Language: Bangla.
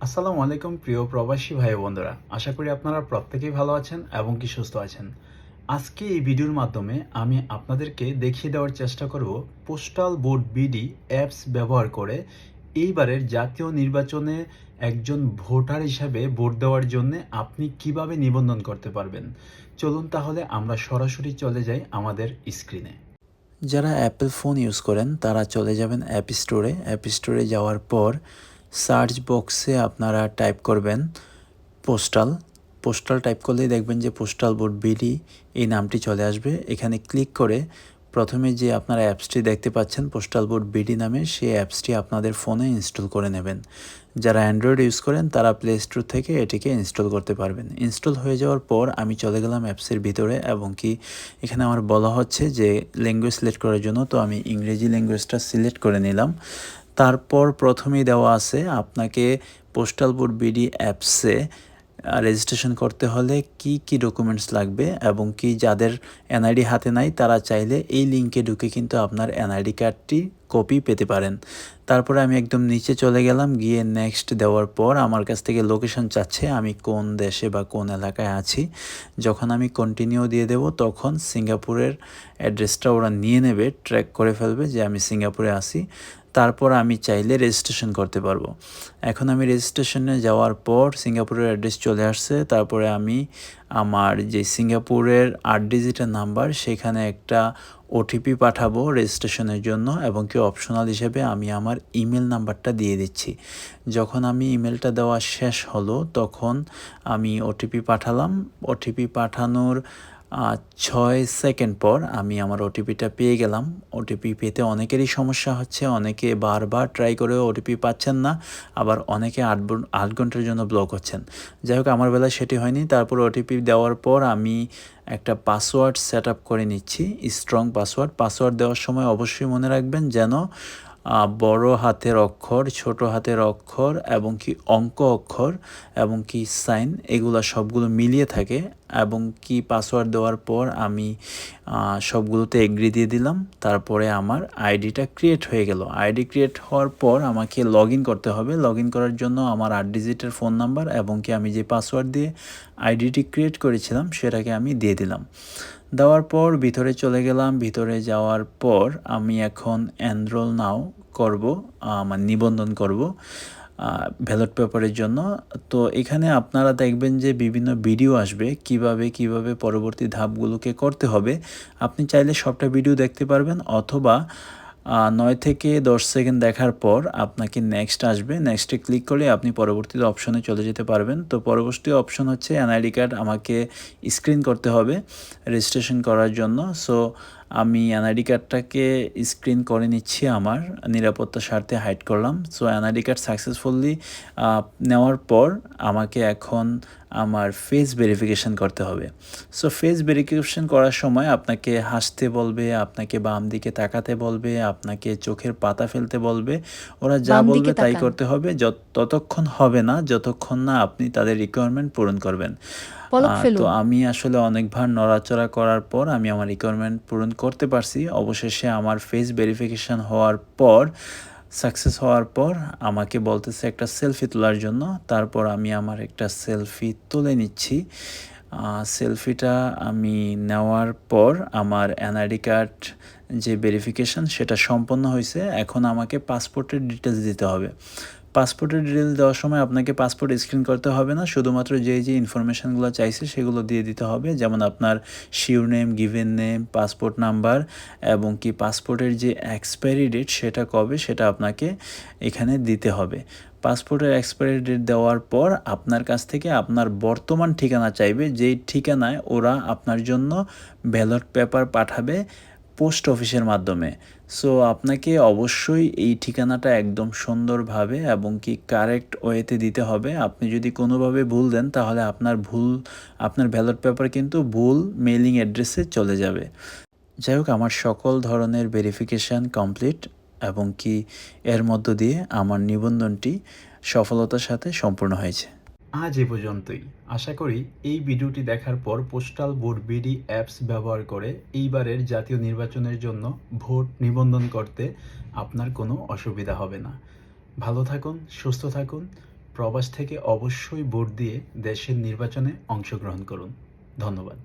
আসসালামু আলাইকুম প্রিয় প্রবাসী ভাই বন্ধুরা, আশা করি আপনারা প্রত্যেকেই ভালো আছেন এবং কি সুস্থ আছেন। আজকে এই ভিডিওর মাধ্যমে আমি আপনাদেরকে দেখিয়ে দেওয়ার চেষ্টা করব পোস্টাল ভোট বিডি অ্যাপস ব্যবহার করে এইবারের জাতীয় নির্বাচনে একজন ভোটার হিসাবে ভোট দেওয়ার জন্য আপনি কিভাবে নিবন্ধন করতে পারবেন। চলুন তাহলে আমরা সরাসরি চলে যাই আমাদের স্ক্রিনে। যারা অ্যাপেল ফোন ইউজ করেন তারা চলে যাবেন অ্যাপ স্টোরে যাওয়ার পর সার্চ বক্সে আপনারা টাইপ করবেন পোস্টাল টাইপ করলেই দেখবেন যে পোস্টাল ভোট বিডি এই নামটি চলে আসবে। এখানে ক্লিক করে প্রথমে যে আপনারা অ্যাপসটি দেখতে পাচ্ছেন পোস্টাল ভোট বিডি নামে, সেই অ্যাপসটি আপনাদের ফোনে ইনস্টল করে নেবেন। যারা অ্যান্ড্রয়েড ইউজ করেন তারা প্লে স্টোর থেকে এটিকে ইনস্টল করতে পারবেন। ইনস্টল হয়ে যাওয়ার পর আমি চলে গেলাম অ্যাপসের ভিতরে এবং কি এখানে আমার বলা হচ্ছে যে ল্যাঙ্গুয়েজ সিলেক্ট করার জন্য, তো আমি ইংরেজি ল্যাঙ্গুয়েজটা সিলেক্ট করে নিলাম। তারপর প্রথমেই দেওয়া আছে আপনাকে পোস্টাল ভোট বিডি অ্যাপসে রেজিস্ট্রেশন করতে হলে কি কি ডকুমেন্টস লাগবে এবং কি যাদের এনআইডি হাতে নাই তারা চাইলে এই লিঙ্কে ঢুকে কিন্তু আপনার এনআইডি কার্ডটি কপি পেতে পারেন। তারপরে আমি একদম নিচে চলে গেলাম, গিয়ে নেক্সট দেওয়ার পর আমার কাছ থেকে লোকেশন চাচ্ছে আমি কোন দেশে বা কোন এলাকায় আছি। যখন আমি কন্টিনিউ দিয়ে দেব তখন সিঙ্গাপুরের অ্যাড্রেসটা ওরা নিয়ে নেবে, ট্র্যাক করে ফেলবে যে আমি সিঙ্গাপুরে আছি। তারপর আমি চাইলে রেজিস্ট্রেশন করতে পারবো। এখন আমি রেজিস্ট্রেশনে যাওয়ার পর সিঙ্গাপুরের অ্যাড্রেস চলে আসছে। তারপরে আমি আমার যে সিঙ্গাপুরের 8 ডিজিটের নাম্বার, সেখানে একটা ওটিপি পাঠাবো রেজিস্ট্রেশনের জন্য এবং কি অপশনাল হিসেবে আমি আমার ইমেল নাম্বারটা দিয়ে দিচ্ছি। যখন আমি ইমেলটা দেওয়া শেষ হলো তখন আমি ওটিপি পাঠালাম। ওটিপি পাঠানোর 6 সেকেন্ড পর আমি আমার ওটিপিটা পেয়ে গেলাম। ওটিপি পেতে অনেকেরই সমস্যা হচ্ছে, অনেকে বারবার ট্রাই করেও ওটিপি পাচ্ছেন না, আবার অনেকে 8 ঘন্টার জন্য ব্লক হচ্ছেন। যাই হোক আমার বেলায় সেটি হয়নি। তারপর ওটিপি দেওয়ার পর আমি একটা পাসওয়ার্ড সেট আপ করে নিচ্ছি, স্ট্রং পাসওয়ার্ড দেওয়ার সময় অবশ্যই মনে রাখবেন যেন বড় হাতের অক্ষর, ছোট হাতের অক্ষর এবং কি অঙ্ক অক্ষর এবং কি সাইন এগুলো সবগুলো মিলিয়ে থাকে। এবং কি পাসওয়ার্ড দেওয়ার পর আমি সবগুলোতে এগ্রি দিয়ে দিলাম। তারপরে আমার আইডিটা ক্রিয়েট হয়ে গেল। আইডি ক্রিয়েট হওয়ার পর আমাকে লগ ইন করতে হবে। লগ ইন করার জন্য আমার 8 ডিজিটের ফোন নাম্বার এবং কি আমি যে পাসওয়ার্ড দিয়ে আইডিটি ক্রিয়েট করেছিলাম সেটাকে আমি দিয়ে দিলাম। দেওয়ার পর ভিতরে চলে গেলাম। ভিতরে যাওয়ার পর আমি এখন এনরোল নাও করব, মানে নিবন্ধন করব ব্যালট পেপারের জন্য। তো এখানে আপনারা দেখবেন যে বিভিন্ন ভিডিও আসবে কিভাবে পরবর্তী ধাপগুলোকে করতে হবে। আপনি চাইলে সবটা ভিডিও দেখতে পারবেন অথবা 9 থেকে 10 সেকেন্ড দেখার পর আপনাকে নেক্সট আসবে, নেক্সটে ক্লিক করলে আপনি পরবর্তী অপশনে চলে যেতে পারবেন। তো পরবর্তী অপশন হচ্ছে এনআইডি কার্ড আমাকে স্ক্রিন করতে হবে রেজিস্ট্রেশন করার জন্য। সো আমি এনআইডি কার্ডটাকে স্ক্রিন করে নিচ্ছি, আমার নিরাপত্তার স্বার্থে হাইড করলাম। সো এনআইডি কার্ড সাকসেসফুলি নেওয়ার পর আমাকে এখন আমার ফেস ভেরিফিকেশন করতে হবে। সো ফেস ভেরিফিকেশন করার সময় আপনাকে হাসতে বলবে, আপনাকে বাম দিকে তাকাতে বলবে, আপনাকে চোখের পাতা ফেলতে বলবে। ওরা যা বলবে তাই করতে হবে, ততক্ষণ হবে না যতক্ষণ না আপনি তাদের রিকোয়ারমেন্ট পূরণ করবেন। তো আমি আসলে অনেকবার নড়াচড়া করার পর আমি আমার রিকোয়ারমেন্ট পূরণ করতে পারছি। অবশেষে আমার ফেস ভেরিফিকেশন হওয়ার পর, সাকসেস হওয়ার পর আমাকে বলতেছে একটা সেলফি তোলার জন্য। তারপর আমি আমার একটা সেলফি তুলে নিচ্ছি। সেলফিটা আমি নেওয়ার পর আমার এনআইডি কার্ড যে ভেরিফিকেশন সেটা সম্পন্ন হয়েছে। এখন আমাকে পাসপোর্টের ডিটেলস দিতে হবে। পাসপোর্টের ডিটেলস দেওয়ার সময় আপনাকে পাসপোর্ট স্ক্রিন করতে হবে না, শুধুমাত্র যে ইনফরমেশানগুলো চাইছে সেগুলো দিয়ে দিতে হবে। যেমন আপনার sure name, given name, passport number এবং কি পাসপোর্টের যে এক্সপায়ারি ডেট সেটা কবে সেটা আপনাকে এখানে দিতে হবে। পাসপোর্টের এক্সপায়ারি ডেট দেওয়ার পর আপনার কাছ থেকে আপনার বর্তমান ঠিকানা চাইবে, যেই ঠিকানায় ওরা আপনার জন্য ব্যালট পেপার পাঠাবে পোস্ট অফিসের মাধ্যমে। সো আপনাকে অবশ্যই এই ঠিকানাটা একদম সুন্দরভাবে এবং কি কারেক্ট ওয়েতে দিতে হবে। আপনি যদি কোনোভাবে ভুল দেন তাহলে আপনার ব্যালট পেপার কিন্তু ভুল মেইলিং অ্যাড্রেসে চলে যাবে। যাই হোক আমার সকল ধরনের ভেরিফিকেশান কমপ্লিট এবং কি এর মধ্য দিয়ে আমার নিবন্ধনটি সফলতার সাথে সম্পূর্ণ হয়েছে। আজ এ পর্যন্তই। আশা করি এই ভিডিওটি দেখার পর পোস্টাল ভোট বিডি অ্যাপস ব্যবহার করে এইবারের জাতীয় নির্বাচনের জন্য ভোট নিবন্ধন করতে আপনার কোনো অসুবিধা হবে না। ভালো থাকুন, সুস্থ থাকুন। প্রবাস থেকে অবশ্যই ভোট দিয়ে দেশের নির্বাচনে অংশগ্রহণ করুন। ধন্যবাদ।